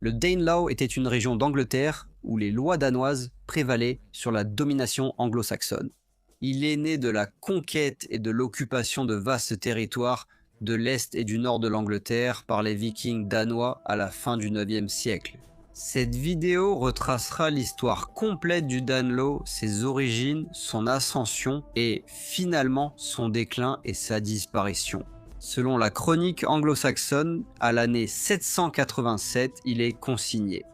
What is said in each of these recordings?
Le Danelaw était une région d'Angleterre où les lois danoises prévalaient sur la domination anglo-saxonne. Il est né de la conquête et de l'occupation de vastes territoires de l'est et du nord de l'Angleterre par les Vikings danois à la fin du IXe siècle. Cette vidéo retracera l'histoire complète du Danelaw, ses origines, son ascension et finalement son déclin et sa disparition. Selon la chronique anglo-saxonne, à l'année 787, il est consigné.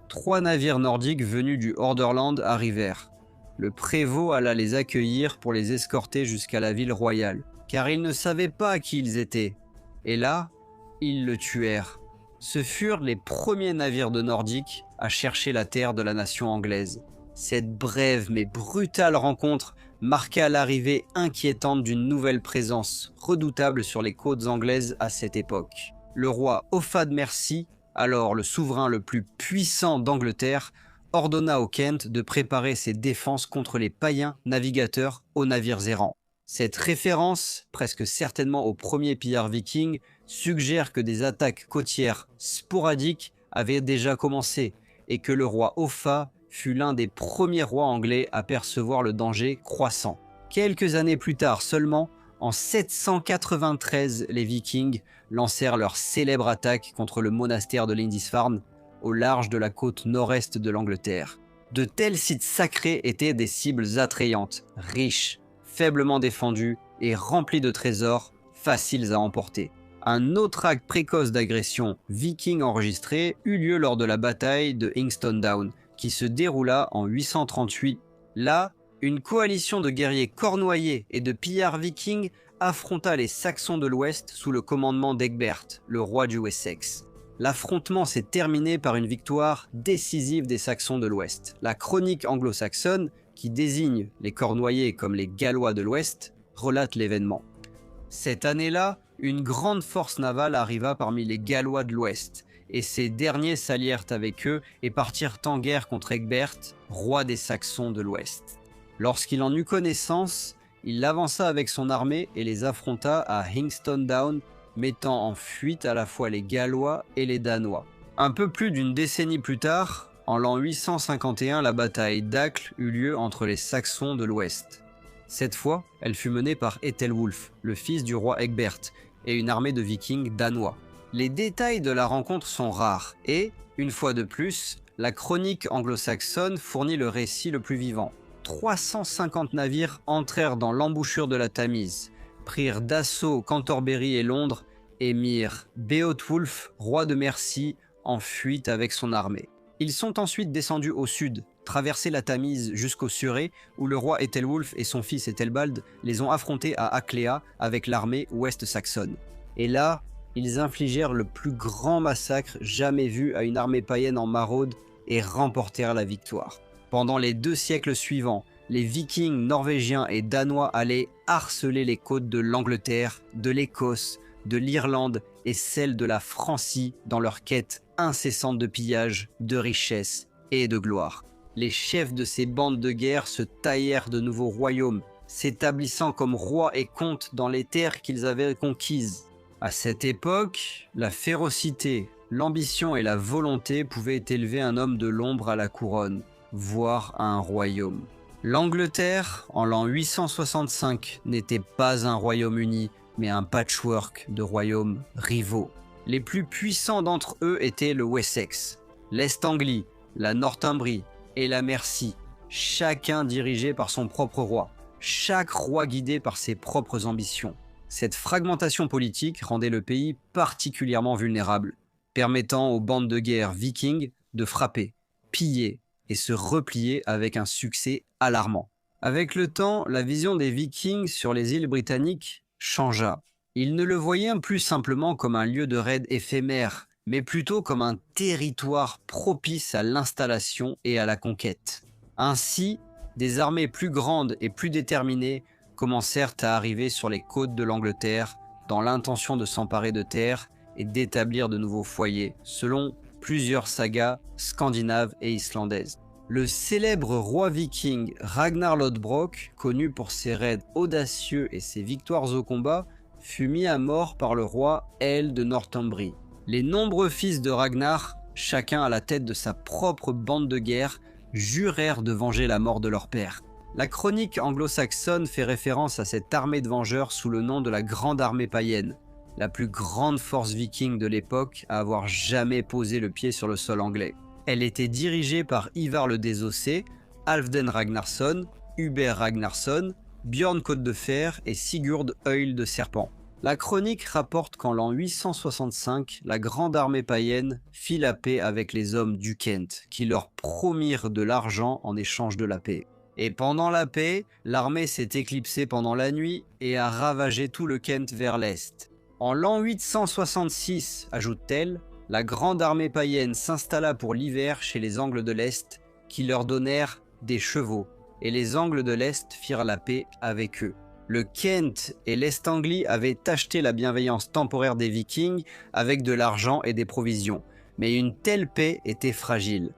3 navires nordiques venus du Hordaland arrivèrent. Le prévôt alla les accueillir pour les escorter jusqu'à la ville royale, car il ne savait pas qui ils étaient. Et là, ils le tuèrent. Ce furent les premiers navires de Nordiques à chercher la terre de la nation anglaise. Cette brève mais brutale rencontre marqua l'arrivée inquiétante d'une nouvelle présence redoutable sur les côtes anglaises à cette époque. Le roi Offa de Mercie, alors le souverain le plus puissant d'Angleterre, ordonna aux Kent de préparer ses défenses contre les païens navigateurs aux navires errants. Cette référence, presque certainement aux premiers pillards vikings, suggère que des attaques côtières sporadiques avaient déjà commencé et que le roi Offa fut l'un des premiers rois anglais à percevoir le danger croissant. Quelques années plus tard seulement, en 793, les Vikings lancèrent leur célèbre attaque contre le monastère de Lindisfarne, au large de la côte nord-est de l'Angleterre. De tels sites sacrés étaient des cibles attrayantes, riches, faiblement défendus et remplis de trésors faciles à emporter. Un autre acte précoce d'agression viking enregistré eut lieu lors de la bataille de Hingstone Down, qui se déroula en 838. Là, une coalition de guerriers cornoyais et de pillards vikings affronta les Saxons de l'Ouest sous le commandement d'Egbert, le roi du Wessex. L'affrontement s'est terminé par une victoire décisive des Saxons de l'Ouest. La chronique anglo-saxonne, qui désigne les Cornoyais comme les Gallois de l'Ouest, relate l'événement. Cette année-là, une grande force navale arriva parmi les Gallois de l'Ouest, et ces derniers s'allièrent avec eux et partirent en guerre contre Egbert, roi des Saxons de l'Ouest. Lorsqu'il en eut connaissance, il avança avec son armée et les affronta à Hingstone Down, mettant en fuite à la fois les Gallois et les Danois. Un peu plus d'une décennie plus tard, en l'an 851, la bataille d'Accle eut lieu entre les Saxons de l'Ouest. Cette fois, elle fut menée par Æthelwulf, le fils du roi Egbert, et une armée de vikings danois. Les détails de la rencontre sont rares et, une fois de plus, la chronique anglo-saxonne fournit le récit le plus vivant. 350 navires entrèrent dans l'embouchure de la Tamise, prirent d'assaut Cantorbéry et Londres et mirent Beowulf, roi de Mercie, en fuite avec son armée. Ils sont ensuite descendus au sud, traversé la Tamise jusqu'au Surrey, où le roi Æthelwulf et son fils Æthelbald les ont affrontés à Acléa avec l'armée ouest-saxonne. Et là, ils infligèrent le plus grand massacre jamais vu à une armée païenne en maraude et remportèrent la victoire. Pendant les 2 siècles suivants, les Vikings norvégiens et danois allaient harceler les côtes de l'Angleterre, de l'Écosse, de l'Irlande et celles de la Francie dans leur quête incessante de pillage, de richesse et de gloire. Les chefs de ces bandes de guerre se taillèrent de nouveaux royaumes, s'établissant comme rois et comtes dans les terres qu'ils avaient conquises. À cette époque, la férocité, l'ambition et la volonté pouvaient élever un homme de l'ombre à la couronne, voire à un royaume. L'Angleterre, en l'an 865, n'était pas un royaume uni, mais un patchwork de royaumes rivaux. Les plus puissants d'entre eux étaient le Wessex, l'Est-Anglie, la Northumbrie et la Mercie, chacun dirigé par son propre roi, chaque roi guidé par ses propres ambitions. Cette fragmentation politique rendait le pays particulièrement vulnérable, permettant aux bandes de guerre vikings de frapper, piller et se replier avec un succès alarmant. Avec le temps, la vision des Vikings sur les îles britanniques changea. Ils ne le voyaient plus simplement comme un lieu de raid éphémère, mais plutôt comme un territoire propice à l'installation et à la conquête. Ainsi, des armées plus grandes et plus déterminées commencèrent à arriver sur les côtes de l'Angleterre dans l'intention de s'emparer de terres et d'établir de nouveaux foyers, selon plusieurs sagas scandinaves et islandaises. Le célèbre roi viking Ragnar Lodbrok, connu pour ses raids audacieux et ses victoires au combat, fut mis à mort par le roi Aelle de Northumbrie. Les nombreux fils de Ragnar chacun à la tête de sa propre bande de guerre, jurèrent de venger la mort de leur père. La chronique anglo-saxonne fait référence à cette armée de vengeurs sous le nom de la Grande Armée païenne, la plus grande force viking de l'époque à avoir jamais posé le pied sur le sol anglais. Elle était dirigée par Ivar le Désossé, Halfdan Ragnarsson, Hubert Ragnarsson, Björn Côte de Fer et Sigurd Œil de Serpent. La chronique rapporte qu'en l'an 865, la grande armée païenne fit la paix avec les hommes du Kent, qui leur promirent de l'argent en échange de la paix. Et pendant la paix, l'armée s'est éclipsée pendant la nuit et a ravagé tout le Kent vers l'est. En l'an 866, ajoute-t-elle, la grande armée païenne s'installa pour l'hiver chez les Angles de l'Est, qui leur donnèrent des chevaux, et les Angles de l'Est firent la paix avec eux. Le Kent et l'Est-Anglie avaient acheté la bienveillance temporaire des Vikings avec de l'argent et des provisions, mais une telle paix était fragile.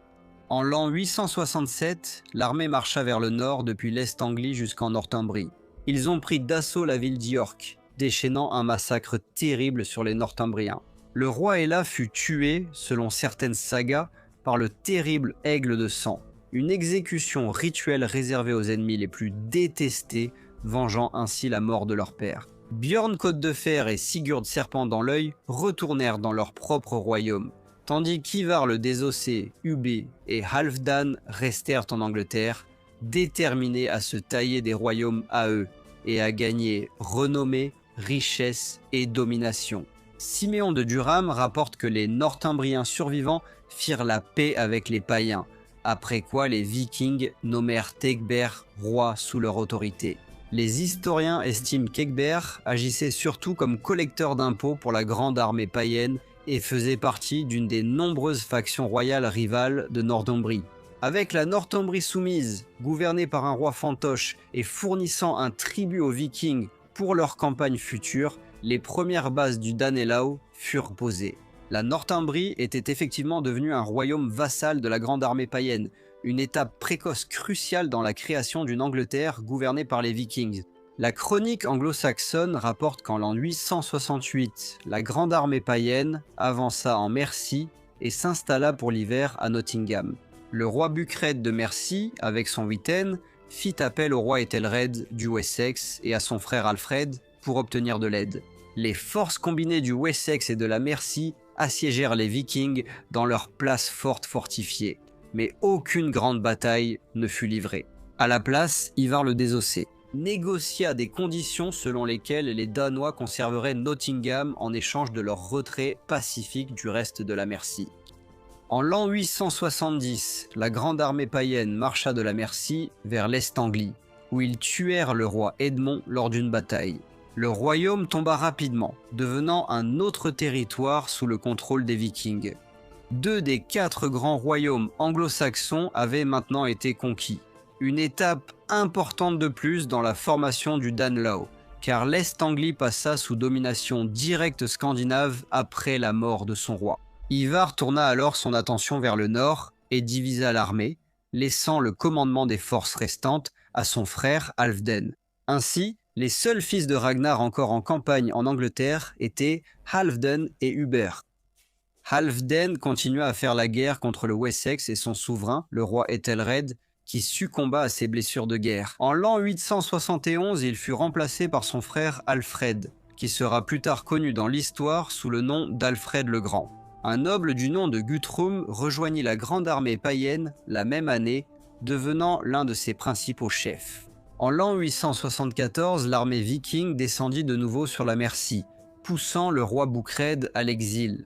En l'an 867, l'armée marcha vers le nord depuis l'Est-Anglie jusqu'en Northumbrie. Ils ont pris d'assaut la ville d'York, déchaînant un massacre terrible sur les Northumbriens. Le roi Ella fut tué, selon certaines sagas, par le terrible aigle de sang, une exécution rituelle réservée aux ennemis les plus détestés, vengeant ainsi la mort de leur père. Björn Côte de Fer et Sigurd Serpent dans l'œil retournèrent dans leur propre royaume, tandis qu'Ivar le Désossé, Ubé et Halfdan restèrent en Angleterre, déterminés à se tailler des royaumes à eux et à gagner renommée, richesse et domination. Siméon de Durham rapporte que les Northumbriens survivants firent la paix avec les païens, après quoi les Vikings nommèrent Thegber roi sous leur autorité. Les historiens estiment qu'Egbert agissait surtout comme collecteur d'impôts pour la grande armée païenne et faisait partie d'une des nombreuses factions royales rivales de Northumbrie. Avec la Northumbrie soumise, gouvernée par un roi fantoche et fournissant un tribut aux Vikings pour leur campagne future, les premières bases du Danelaw furent posées. La Northumbrie était effectivement devenue un royaume vassal de la grande armée païenne, une étape précoce cruciale dans la création d'une Angleterre gouvernée par les Vikings. La chronique anglo-saxonne rapporte qu'en l'an 868, la grande armée païenne avança en Mercie et s'installa pour l'hiver à Nottingham. Le roi Bucred de Mercie, avec son huitaine, fit appel au roi Ethelred du Wessex et à son frère Alfred pour obtenir de l'aide. Les forces combinées du Wessex et de la Mercie assiégèrent les Vikings dans leur place forte fortifiée, mais aucune grande bataille ne fut livrée. À la place, Ivar le Désossé négocia des conditions selon lesquelles les Danois conserveraient Nottingham en échange de leur retrait pacifique du reste de la Mercie. En l'an 870, la grande armée païenne marcha de la Mercie vers l'Est-Anglie, où ils tuèrent le roi Edmond lors d'une bataille. Le royaume tomba rapidement, devenant un autre territoire sous le contrôle des Vikings. 2 des 4 grands royaumes anglo-saxons avaient maintenant été conquis. Une étape importante de plus dans la formation du Danelaw, car l'Est-Anglie passa sous domination directe scandinave après la mort de son roi. Ivar tourna alors son attention vers le nord et divisa l'armée, laissant le commandement des forces restantes à son frère Halfdan. Ainsi, les seuls fils de Ragnar encore en campagne en Angleterre étaient Halfdan et Hubert. Halfdan continua à faire la guerre contre le Wessex et son souverain, le roi Ethelred, qui succomba à ses blessures de guerre. En l'an 871, il fut remplacé par son frère Alfred, qui sera plus tard connu dans l'histoire sous le nom d'Alfred le Grand. Un noble du nom de Guthrum rejoignit la grande armée païenne la même année, devenant l'un de ses principaux chefs. En l'an 874, l'armée viking descendit de nouveau sur la Mercie, poussant le roi Bucred à l'exil.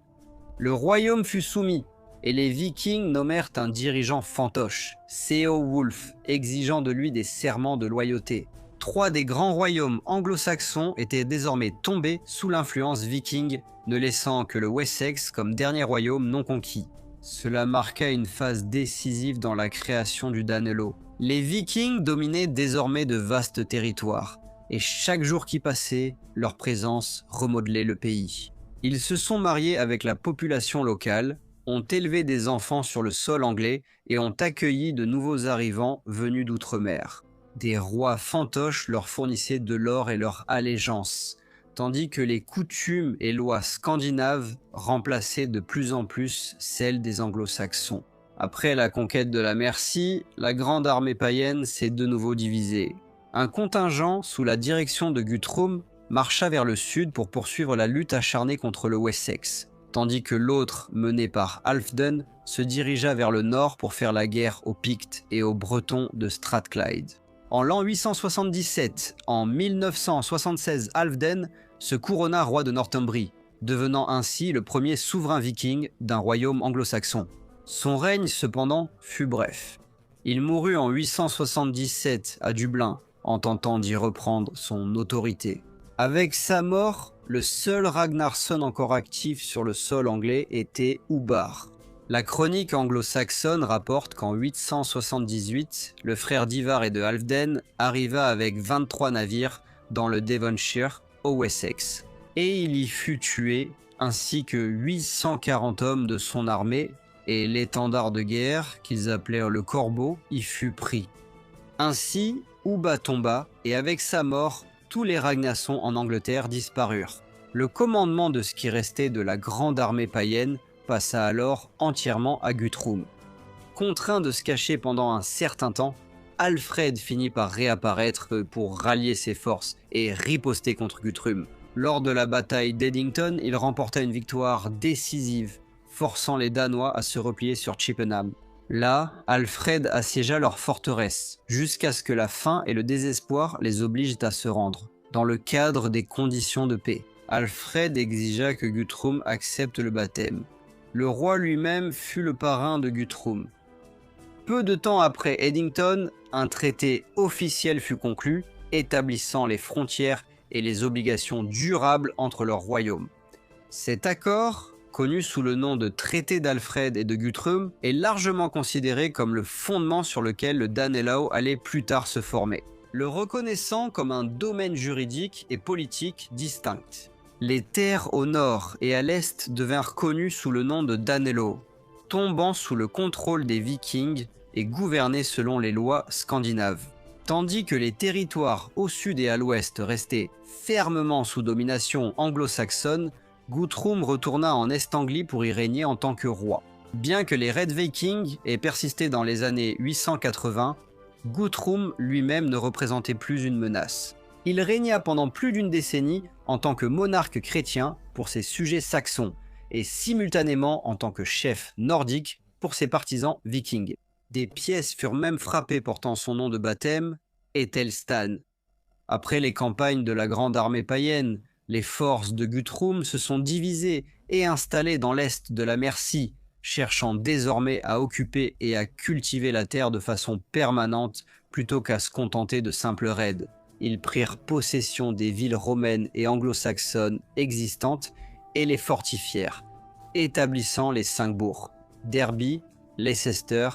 Le royaume fut soumis, et les Vikings nommèrent un dirigeant fantoche, Ceolwulf, exigeant de lui des serments de loyauté. 3 des grands royaumes anglo-saxons étaient désormais tombés sous l'influence viking, ne laissant que le Wessex comme dernier royaume non conquis. Cela marqua une phase décisive dans la création du Danelaw. Les Vikings dominaient désormais de vastes territoires, et chaque jour qui passait, leur présence remodelait le pays. Ils se sont mariés avec la population locale, ont élevé des enfants sur le sol anglais et ont accueilli de nouveaux arrivants venus d'outre-mer. Des rois fantoches leur fournissaient de l'or et leur allégeance, tandis que les coutumes et lois scandinaves remplaçaient de plus en plus celles des anglo-saxons. Après la conquête de la Mercie, la grande armée païenne s'est de nouveau divisée. Un contingent, sous la direction de Guthrum, marcha vers le sud pour poursuivre la lutte acharnée contre le Wessex, tandis que l'autre, mené par Halfdan, se dirigea vers le nord pour faire la guerre aux Pictes et aux Bretons de Strathclyde. En l'an 877, en 1976, Halfdan se couronna roi de Northumbrie, devenant ainsi le premier souverain viking d'un royaume anglo-saxon. Son règne, cependant, fut bref. Il mourut en 877 à Dublin, en tentant d'y reprendre son autorité. Avec sa mort, le seul Ragnarsson encore actif sur le sol anglais était Ubar. La chronique anglo-saxonne rapporte qu'en 878, le frère d'Ivar et de Halfdan arriva avec 23 navires dans le Devonshire, au Wessex, et il y fut tué, ainsi que 840 hommes de son armée, et l'étendard de guerre, qu'ils appelèrent le Corbeau, y fut pris. Ainsi, Ubba tomba, et avec sa mort, tous les Ragnarsons en Angleterre disparurent. Le commandement de ce qui restait de la grande armée païenne passa alors entièrement à Guthrum. Contraint de se cacher pendant un certain temps, Alfred finit par réapparaître pour rallier ses forces et riposter contre Guthrum. Lors de la bataille d'Eddington, il remporta une victoire décisive, forçant les Danois à se replier sur Chippenham. Là, Alfred assiégea leur forteresse, jusqu'à ce que la faim et le désespoir les obligent à se rendre, dans le cadre des conditions de paix. Alfred exigea que Guthrum accepte le baptême. Le roi lui-même fut le parrain de Guthrum. Peu de temps après Eddington, un traité officiel fut conclu, établissant les frontières et les obligations durables entre leurs royaumes. Cet accord, connu sous le nom de traité d'Alfred et de Guthrum, est largement considéré comme le fondement sur lequel le Danelaw allait plus tard se former, le reconnaissant comme un domaine juridique et politique distinct. Les terres au nord et à l'est devinrent connues sous le nom de Danelaw, tombant sous le contrôle des Vikings et gouvernées selon les lois scandinaves. Tandis que les territoires au sud et à l'ouest restaient fermement sous domination anglo-saxonne, Guthrum retourna en Est-Anglie pour y régner en tant que roi. Bien que les Red Vikings aient persisté dans les années 880, Guthrum lui-même ne représentait plus une menace. Il régna pendant plus d'une décennie en tant que monarque chrétien pour ses sujets saxons et simultanément en tant que chef nordique pour ses partisans vikings. Des pièces furent même frappées portant son nom de baptême, Ethelstan. Après les campagnes de la grande armée païenne, les forces de Guthrum se sont divisées et installées dans l'est de la Mercie, cherchant désormais à occuper et à cultiver la terre de façon permanente plutôt qu'à se contenter de simples raids. Ils prirent possession des villes romaines et anglo-saxonnes existantes et les fortifièrent, établissant les 5 bourgs, Derby, Leicester,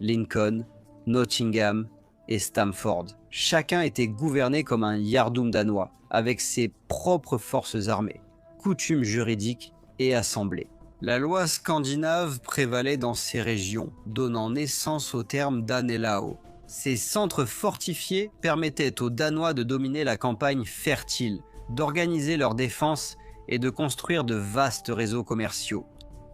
Lincoln, Nottingham et Stamford. Chacun était gouverné comme un yardum danois, avec ses propres forces armées, coutumes juridiques et assemblées. La loi scandinave prévalait dans ces régions, donnant naissance au terme Danelaw. Ces centres fortifiés permettaient aux Danois de dominer la campagne fertile, d'organiser leur défense et de construire de vastes réseaux commerciaux.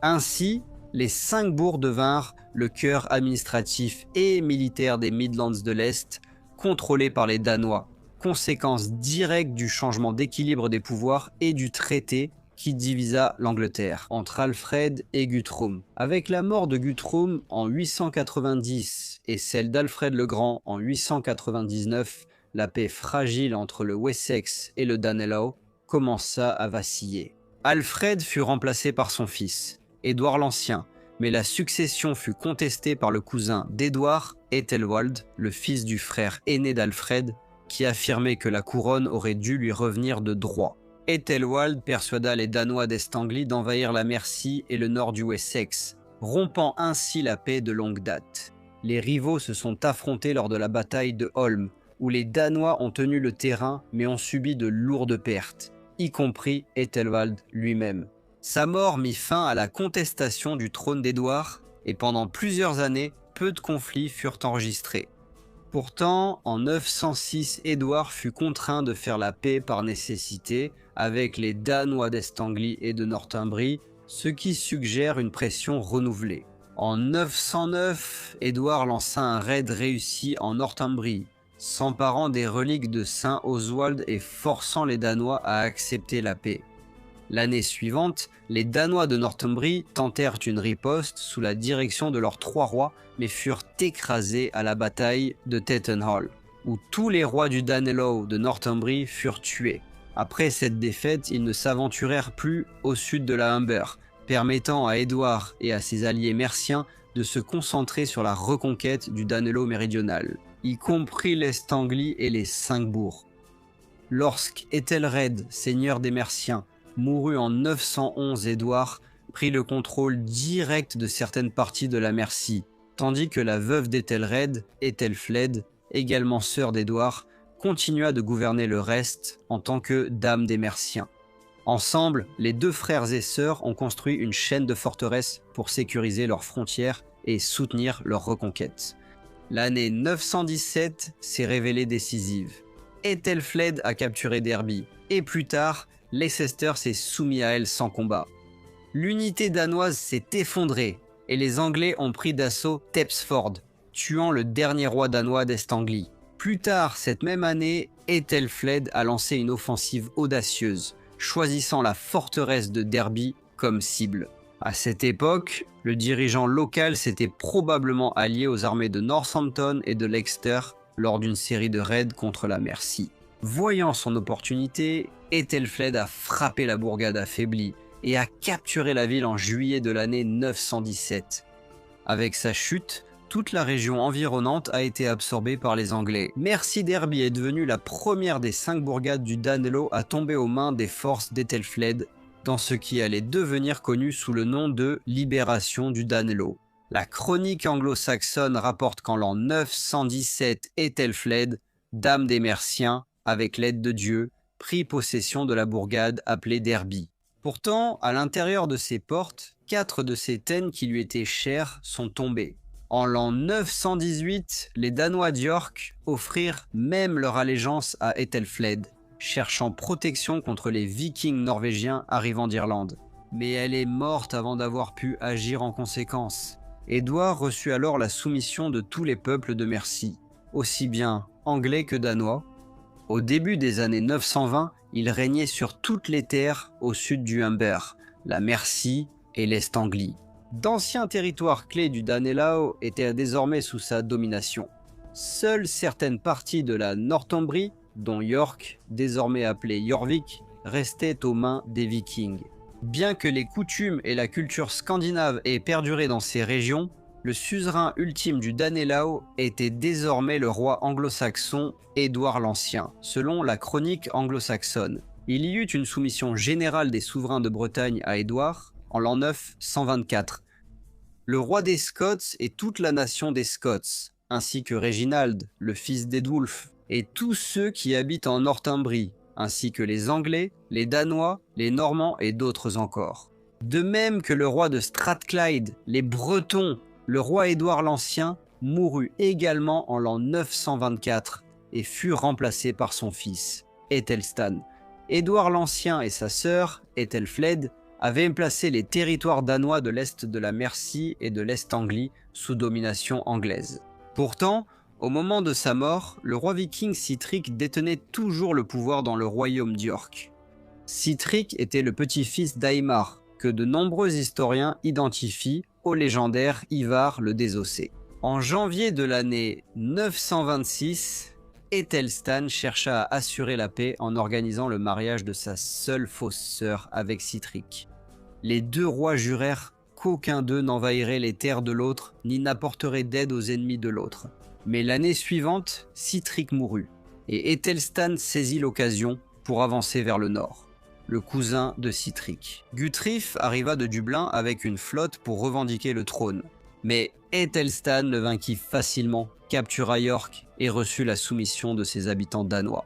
Ainsi, les 5 bourgs devinrent le cœur administratif et militaire des Midlands de l'Est, contrôlés par les Danois, conséquence directe du changement d'équilibre des pouvoirs et du traité qui divisa l'Angleterre entre Alfred et Guthrum. Avec la mort de Guthrum en 890 et celle d'Alfred le Grand en 899, la paix fragile entre le Wessex et le Danelaw commença à vaciller. Alfred fut remplacé par son fils, Édouard l'Ancien, mais la succession fut contestée par le cousin d'Édouard, Æthelwald, le fils du frère aîné d'Alfred, qui affirmait que la couronne aurait dû lui revenir de droit. Æthelwald persuada les Danois d'Est-Anglie d'envahir la Mercie et le nord du Wessex, rompant ainsi la paix de longue date. Les rivaux se sont affrontés lors de la bataille de Holm, où les Danois ont tenu le terrain mais ont subi de lourdes pertes, y compris Æthelwald lui-même. Sa mort mit fin à la contestation du trône d'Édouard et pendant plusieurs années, peu de conflits furent enregistrés. Pourtant, en 906, Édouard fut contraint de faire la paix par nécessité avec les Danois d'Est Anglie et de Northumbrie, ce qui suggère une pression renouvelée. En 909, Édouard lança un raid réussi en Northumbrie, s'emparant des reliques de Saint Oswald et forçant les Danois à accepter la paix. L'année suivante, les Danois de Northumbrie tentèrent une riposte sous la direction de leurs 3 rois, mais furent écrasés à la bataille de Tettenhall, où tous les rois du Danelaw de Northumbrie furent tués. Après cette défaite, ils ne s'aventurèrent plus au sud de la Humber, permettant à Édouard et à ses alliés merciens de se concentrer sur la reconquête du Danelaw méridional, y compris l'Est Anglie et les 5 bourgs. Lorsqu'Ethelred, seigneur des Merciens, mourut en 911, Édouard prit le contrôle direct de certaines parties de la Mercie, tandis que la veuve d'Ethelred, Ethelfled, également sœur d'Édouard, continua de gouverner le reste en tant que dame des Merciens. Ensemble, les 2 frères et sœurs ont construit une chaîne de forteresses pour sécuriser leurs frontières et soutenir leur reconquête. L'année 917 s'est révélée décisive. Ethelfled a capturé Derby, et plus tard, Leicester s'est soumis à elle sans combat. L'unité danoise s'est effondrée, et les Anglais ont pris d'assaut Tepsford, tuant le dernier roi danois d'Est Anglie. Plus tard, cette même année, Ethelfled a lancé une offensive audacieuse, choisissant la forteresse de Derby comme cible. À cette époque, le dirigeant local s'était probablement allié aux armées de Northampton et de Leicester lors d'une série de raids contre la Mercie. Voyant son opportunité, Ethelfled a frappé la bourgade affaiblie et a capturé la ville en juillet de l'année 917. Avec sa chute, toute la région environnante a été absorbée par les Anglais. Mercie Derby est devenue la première des 5 bourgades du Danelaw à tomber aux mains des forces d'Ethelfled, dans ce qui allait devenir connu sous le nom de Libération du Danelaw. La chronique anglo-saxonne rapporte qu'en l'an 917, Ethelfled, dame des Merciens, avec l'aide de Dieu, prit possession de la bourgade appelée Derby. Pourtant, à l'intérieur de ses portes, 4 de ces thènes qui lui étaient chères sont tombées. En l'an 918, les Danois d'York offrirent même leur allégeance à Ethelfled, cherchant protection contre les Vikings norvégiens arrivant d'Irlande. Mais elle est morte avant d'avoir pu agir en conséquence. Édouard reçut alors la soumission de tous les peuples de Mercie, aussi bien anglais que danois. Au début des années 920, il régnait sur toutes les terres au sud du Humber, la Mercie et l'Est Anglie. D'anciens territoires clés du Danelaw étaient désormais sous sa domination. Seules certaines parties de la Northumbrie, dont York, désormais appelé Jorvik, restaient aux mains des Vikings. Bien que les coutumes et la culture scandinave aient perduré dans ces régions, le suzerain ultime du Danelaw était désormais le roi anglo-saxon Édouard l'Ancien, selon la chronique anglo-saxonne. Il y eut une soumission générale des souverains de Bretagne à Édouard en l'an 924. Le roi des Scots et toute la nation des Scots, ainsi que Réginald, le fils d'Edwulf, et tous ceux qui habitent en Northumbrie, ainsi que les Anglais, les Danois, les Normands et d'autres encore. De même que le roi de Strathclyde, les Bretons, le roi Édouard l'Ancien mourut également en l'an 924 et fut remplacé par son fils, Æthelstan. Édouard l'Ancien et sa sœur, Ethelfled, avaient placé les territoires danois de l'est de la Mercie et de l'Est Anglie sous domination anglaise. Pourtant, au moment de sa mort, le roi viking Sihtric détenait toujours le pouvoir dans le royaume d'York. Sihtric était le petit-fils d'Aimar, que de nombreux historiens identifient au légendaire Ivar le Désossé. En janvier de l'année 926, Æthelstan chercha à assurer la paix en organisant le mariage de sa seule fausse sœur avec Sihtric. Les 2 rois jurèrent qu'aucun d'eux n'envahirait les terres de l'autre ni n'apporterait d'aide aux ennemis de l'autre. Mais l'année suivante, Sihtric mourut, et Æthelstan saisit l'occasion pour avancer vers le nord. Le cousin de Sihtric, Guthric, arriva de Dublin avec une flotte pour revendiquer le trône. Mais Æthelstan le vainquit facilement, captura York et reçut la soumission de ses habitants danois.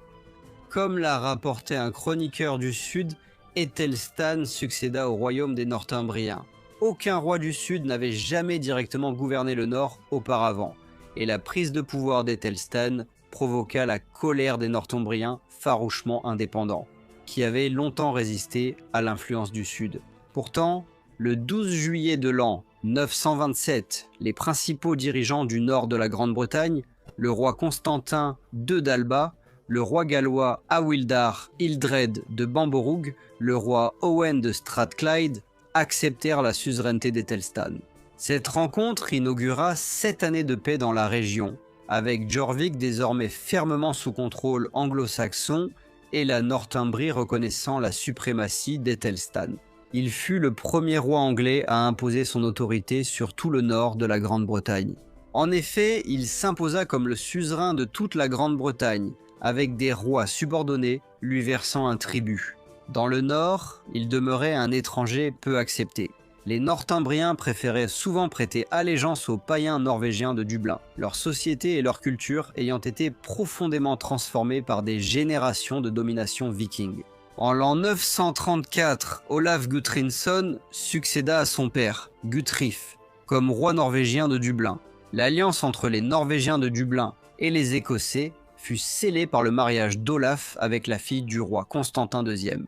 Comme l'a rapporté un chroniqueur du Sud, Æthelstan succéda au royaume des Northumbriens. Aucun roi du Sud n'avait jamais directement gouverné le Nord auparavant, et la prise de pouvoir d'Æthelstan provoqua la colère des Northumbriens farouchement indépendants, qui avaient longtemps résisté à l'influence du Sud. Pourtant, le 12 juillet de l'an 927, les principaux dirigeants du nord de la Grande-Bretagne, le roi Constantin II d'Alba, le roi gallois Awildar Ildred de Bamborghg, le roi Owen de Strathclyde, acceptèrent la suzeraineté d'Æthelstan. Cette rencontre inaugura 7 années de paix dans la région, avec Jorvik désormais fermement sous contrôle anglo-saxon et la Northumbrie reconnaissant la suprématie d'Æthelstan. Il fut le premier roi anglais à imposer son autorité sur tout le nord de la Grande-Bretagne. En effet, il s'imposa comme le suzerain de toute la Grande-Bretagne, avec des rois subordonnés lui versant un tribut. Dans le nord, il demeurait un étranger peu accepté. Les Northumbriens préféraient souvent prêter allégeance aux païens norvégiens de Dublin, leur société et leur culture ayant été profondément transformées par des générations de domination viking. En l'an 934, Olaf Guthrinson succéda à son père, Guthriff, comme roi norvégien de Dublin. L'alliance entre les Norvégiens de Dublin et les Écossais fut scellée par le mariage d'Olaf avec la fille du roi Constantin II.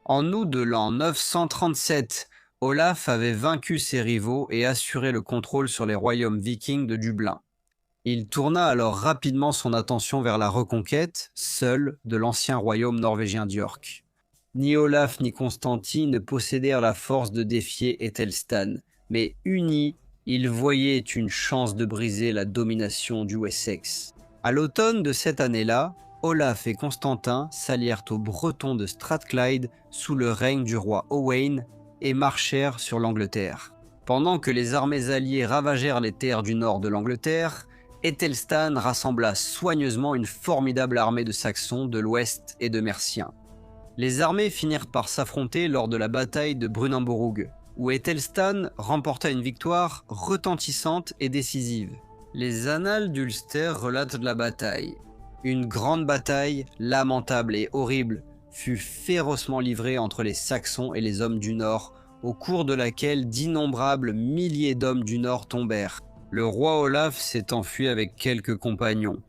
En août de l'an 937, Olaf avait vaincu ses rivaux et assuré le contrôle sur les royaumes vikings de Dublin. Il tourna alors rapidement son attention vers la reconquête, seul, de l'ancien royaume norvégien d'York. Ni Olaf ni Constantine ne possédèrent la force de défier Æthelstan, mais unis, ils voyaient une chance de briser la domination du Wessex. À l'automne de cette année-là, Olaf et Constantin s'allièrent aux Bretons de Strathclyde sous le règne du roi Owain et marchèrent sur l'Angleterre. Pendant que les armées alliées ravagèrent les terres du nord de l'Angleterre, Æthelstan rassembla soigneusement une formidable armée de Saxons de l'ouest et de Merciens. Les armées finirent par s'affronter lors de la bataille de Brunanburh, où Æthelstan remporta une victoire retentissante et décisive. Les annales d'Ulster relatent la bataille. Une grande bataille, lamentable et horrible, fut férocement livrée entre les Saxons et les hommes du Nord, au cours de laquelle d'innombrables milliers d'hommes du Nord tombèrent. Le roi Olaf s'est enfui avec quelques compagnons.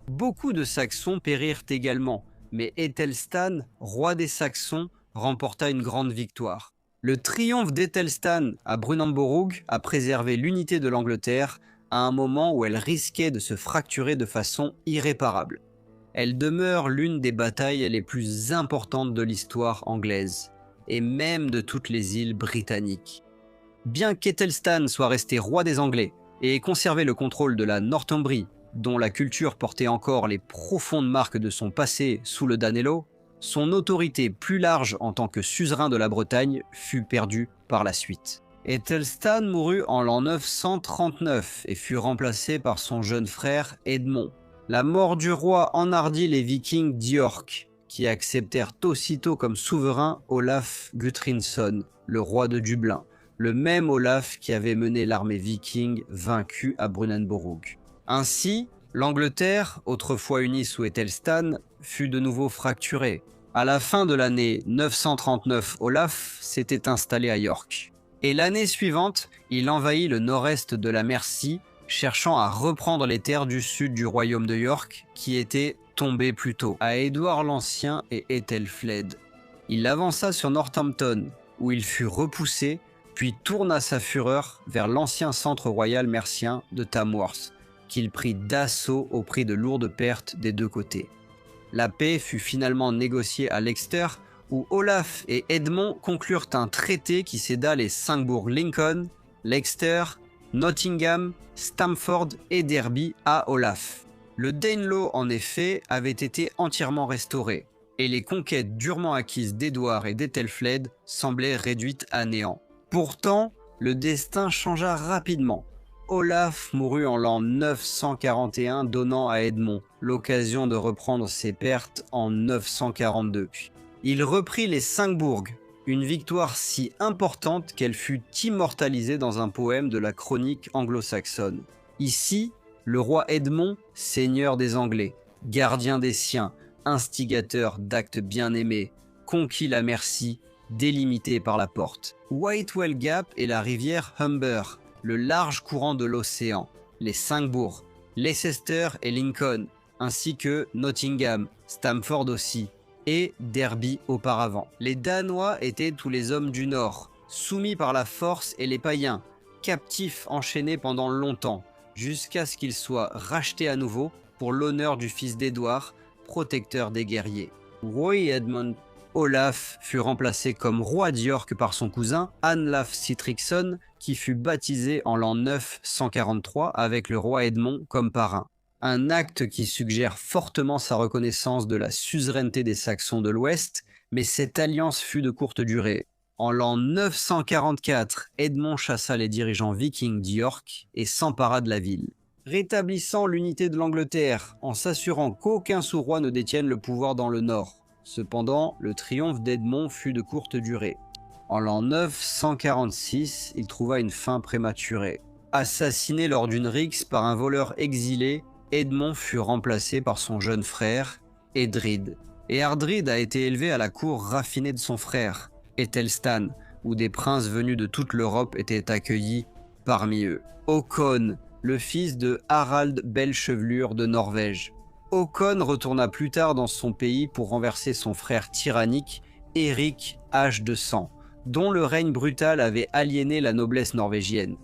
Beaucoup de Saxons périrent également, mais Æthelstan, roi des Saxons, remporta une grande victoire. Le triomphe d'Æthelstan à Brunanburh a préservé l'unité de l'Angleterre à un moment où elle risquait de se fracturer de façon irréparable. Elle demeure l'une des batailles les plus importantes de l'histoire anglaise, et même de toutes les îles britanniques. Bien qu'Æthelstan soit resté roi des Anglais et ait conservé le contrôle de la Northumbrie, dont la culture portait encore les profondes marques de son passé sous le Danello, son autorité plus large en tant que suzerain de la Bretagne fut perdue par la suite. Æthelstan mourut en l'an 939 et fut remplacé par son jeune frère Edmond. La mort du roi enhardit les Vikings d'York, qui acceptèrent aussitôt comme souverain Olaf Guthrinson, le roi de Dublin, le même Olaf qui avait mené l'armée viking vaincue à Brunanburh. Ainsi, l'Angleterre, autrefois unie sous Æthelstan, fut de nouveau fracturée. À la fin de l'année 939, Olaf s'était installé à York. Et l'année suivante, il envahit le nord-est de la Mercie, cherchant à reprendre les terres du sud du royaume de York, qui étaient tombées plus tôt, à Édouard l'Ancien et Æthelflaed. Il avança sur Northampton, où il fut repoussé, puis tourna sa fureur vers l'ancien centre royal mercien de Tamworth, qu'il prit d'assaut au prix de lourdes pertes des deux côtés. La paix fut finalement négociée à Leicester, où Olaf et Edmond conclurent un traité qui céda les 5 bourgs Lincoln, Leicester, Nottingham, Stamford et Derby à Olaf. Le Danelaw, en effet, avait été entièrement restauré, et les conquêtes durement acquises d'Édouard et d'Æthelflaed semblaient réduites à néant. Pourtant, le destin changea rapidement. Olaf mourut en l'an 941, donnant à Edmond l'occasion de reprendre ses pertes en 942. Il reprit les 5 bourgs, une victoire si importante qu'elle fut immortalisée dans un poème de la chronique anglo-saxonne. Ici, le roi Edmond, seigneur des Anglais, gardien des siens, instigateur d'actes bien-aimés, conquit la Mercie, délimitée par la porte. Whitewell Gap et la rivière Humber, le large courant de l'océan, les 5 bourgs, Leicester et Lincoln, ainsi que Nottingham, Stamford aussi, et Derby auparavant. Les Danois étaient tous les hommes du Nord, soumis par la force et les païens, captifs enchaînés pendant longtemps, jusqu'à ce qu'ils soient rachetés à nouveau pour l'honneur du fils d'Édouard, protecteur des guerriers. Roy Edmund Olaf fut remplacé comme roi d'York par son cousin Anlaf Sitrickson, qui fut baptisé en l'an 943 avec le roi Edmond comme parrain. Un acte qui suggère fortement sa reconnaissance de la suzeraineté des Saxons de l'Ouest, mais cette alliance fut de courte durée. En l'an 944, Edmond chassa les dirigeants vikings d'York et s'empara de la ville, rétablissant l'unité de l'Angleterre en s'assurant qu'aucun sous-roi ne détienne le pouvoir dans le nord. Cependant, le triomphe d'Edmond fut de courte durée. En l'an 946, il trouva une fin prématurée. Assassiné lors d'une rixe par un voleur exilé, Edmond fut remplacé par son jeune frère, Edred. Et Ardrid a été élevé à la cour raffinée de son frère, Ethelstan, où des princes venus de toute l'Europe étaient accueillis, parmi eux Håkon, le fils de Harald Belle-Chevelure de Norvège. Håkon retourna plus tard dans son pays pour renverser son frère tyrannique, Éric Hache de Sang, dont le règne brutal avait aliéné la noblesse norvégienne.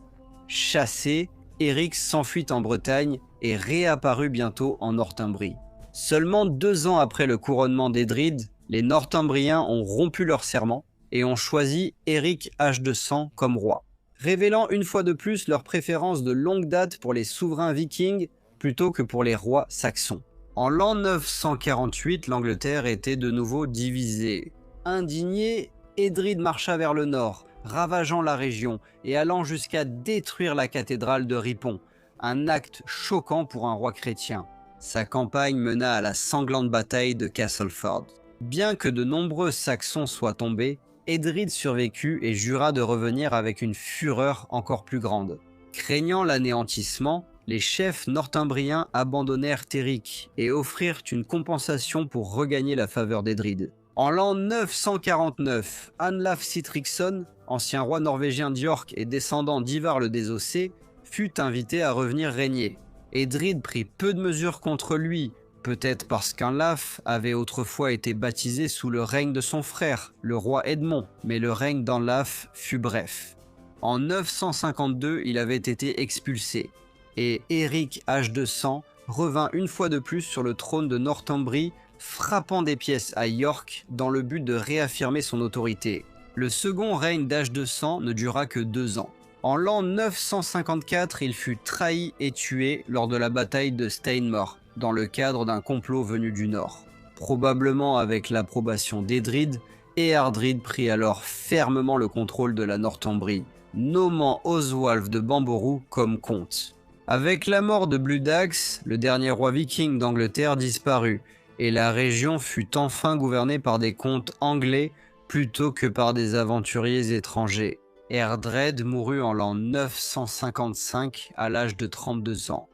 Chassé, Éric s'enfuit en Bretagne et réapparut bientôt en Northumbrie. Seulement 2 ans après le couronnement d'Edrid, les Northumbriens ont rompu leur serment et ont choisi Éric Hache de Sang comme roi, révélant une fois de plus leur préférence de longue date pour les souverains vikings plutôt que pour les rois saxons. En l'an 948, l'Angleterre était de nouveau divisée. Indigné, Edrid marcha vers le nord, ravageant la région et allant jusqu'à détruire la cathédrale de Ripon, un acte choquant pour un roi chrétien. Sa campagne mena à la sanglante bataille de Castleford. Bien que de nombreux Saxons soient tombés, Edrid survécut et jura de revenir avec une fureur encore plus grande. Craignant l'anéantissement, les chefs northumbriens abandonnèrent Éric et offrirent une compensation pour regagner la faveur d'Edrid. En l'an 949, Anlaf Sitrickson, ancien roi norvégien d'York et descendant d'Ivar le Désossé, fut invité à revenir régner. Edrid prit peu de mesures contre lui, peut-être parce qu'Anlaf avait autrefois été baptisé sous le règne de son frère, le roi Edmond, mais le règne d'Anlaf fut bref. En 952, il avait été expulsé, et Éric Hache de Sang revint une fois de plus sur le trône de Northumbrie, frappant des pièces à York dans le but de réaffirmer son autorité. Le second règne d'Hache de Sang ne dura que 2 ans. En l'an 954, il fut trahi et tué lors de la bataille de Steinmore, dans le cadre d'un complot venu du nord. Probablement avec l'approbation d'Edrid, Eardrid prit alors fermement le contrôle de la Northumbrie, nommant Oswald de Bamborou comme comte. Avec la mort de Bludax, le dernier roi viking d'Angleterre disparut, et la région fut enfin gouvernée par des comtes anglais plutôt que par des aventuriers étrangers. Eardred mourut en l'an 955 à l'âge de 32 ans.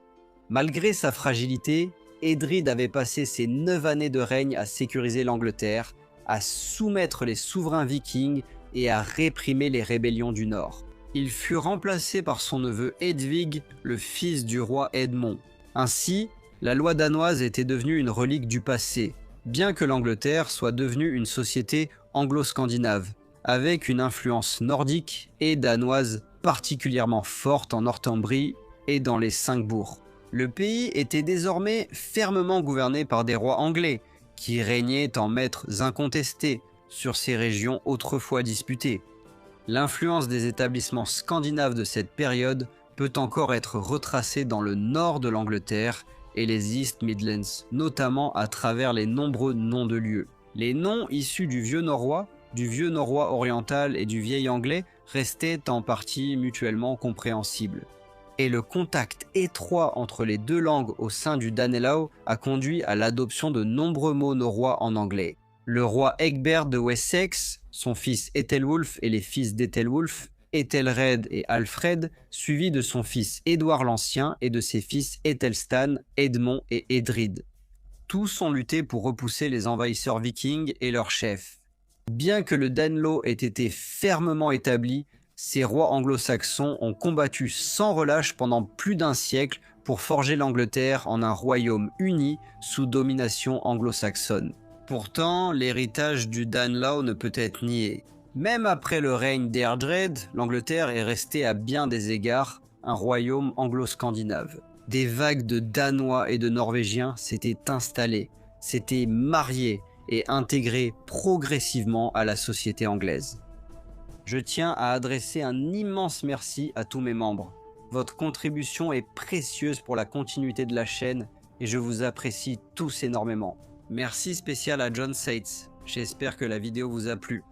Malgré sa fragilité, Edrid avait passé ses 9 années de règne à sécuriser l'Angleterre, à soumettre les souverains vikings et à réprimer les rébellions du Nord. Il fut remplacé par son neveu Hedwig, le fils du roi Edmond. Ainsi, la loi danoise était devenue une relique du passé, bien que l'Angleterre soit devenue une société anglo-scandinave, avec une influence nordique et danoise particulièrement forte en Northumbrie et dans les 5 bourgs. Le pays était désormais fermement gouverné par des rois anglais, qui régnaient en maîtres incontestés sur ces régions autrefois disputées. L'influence des établissements scandinaves de cette période peut encore être retracée dans le nord de l'Angleterre et les East Midlands, notamment à travers les nombreux noms de lieux. Les noms issus du vieux norrois oriental et du vieil anglais restaient en partie mutuellement compréhensibles. Et le contact étroit entre les 2 langues au sein du Danelaw a conduit à l'adoption de nombreux mots norrois en anglais. Le roi Egbert de Wessex, son fils Ethelwulf et les fils d'Ethelwulf, Ethelred et Alfred, suivis de son fils Édouard l'Ancien et de ses fils Ethelstan, Edmond et Edrid. Tous ont lutté pour repousser les envahisseurs vikings et leurs chefs. Bien que le Danelaw ait été fermement établi, Ces rois anglo-saxons ont combattu sans relâche pendant plus d'un siècle pour forger l'Angleterre en un royaume uni sous domination anglo-saxonne. Pourtant, l'héritage du Danelaw ne peut être nié. Même après le règne d'Eardred, l'Angleterre est restée à bien des égards un royaume anglo-scandinave. Des vagues de Danois et de Norvégiens s'étaient installés, s'étaient mariés et intégrés progressivement à la société anglaise. Je tiens à adresser un immense merci à tous mes membres. Votre contribution est précieuse pour la continuité de la chaîne et je vous apprécie tous énormément. Merci spécial à John Seitz, j'espère que la vidéo vous a plu.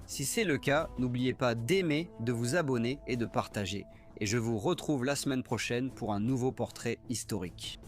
Si c'est le cas, n'oubliez pas d'aimer, de vous abonner et de partager. Et je vous retrouve la semaine prochaine pour un nouveau portrait historique.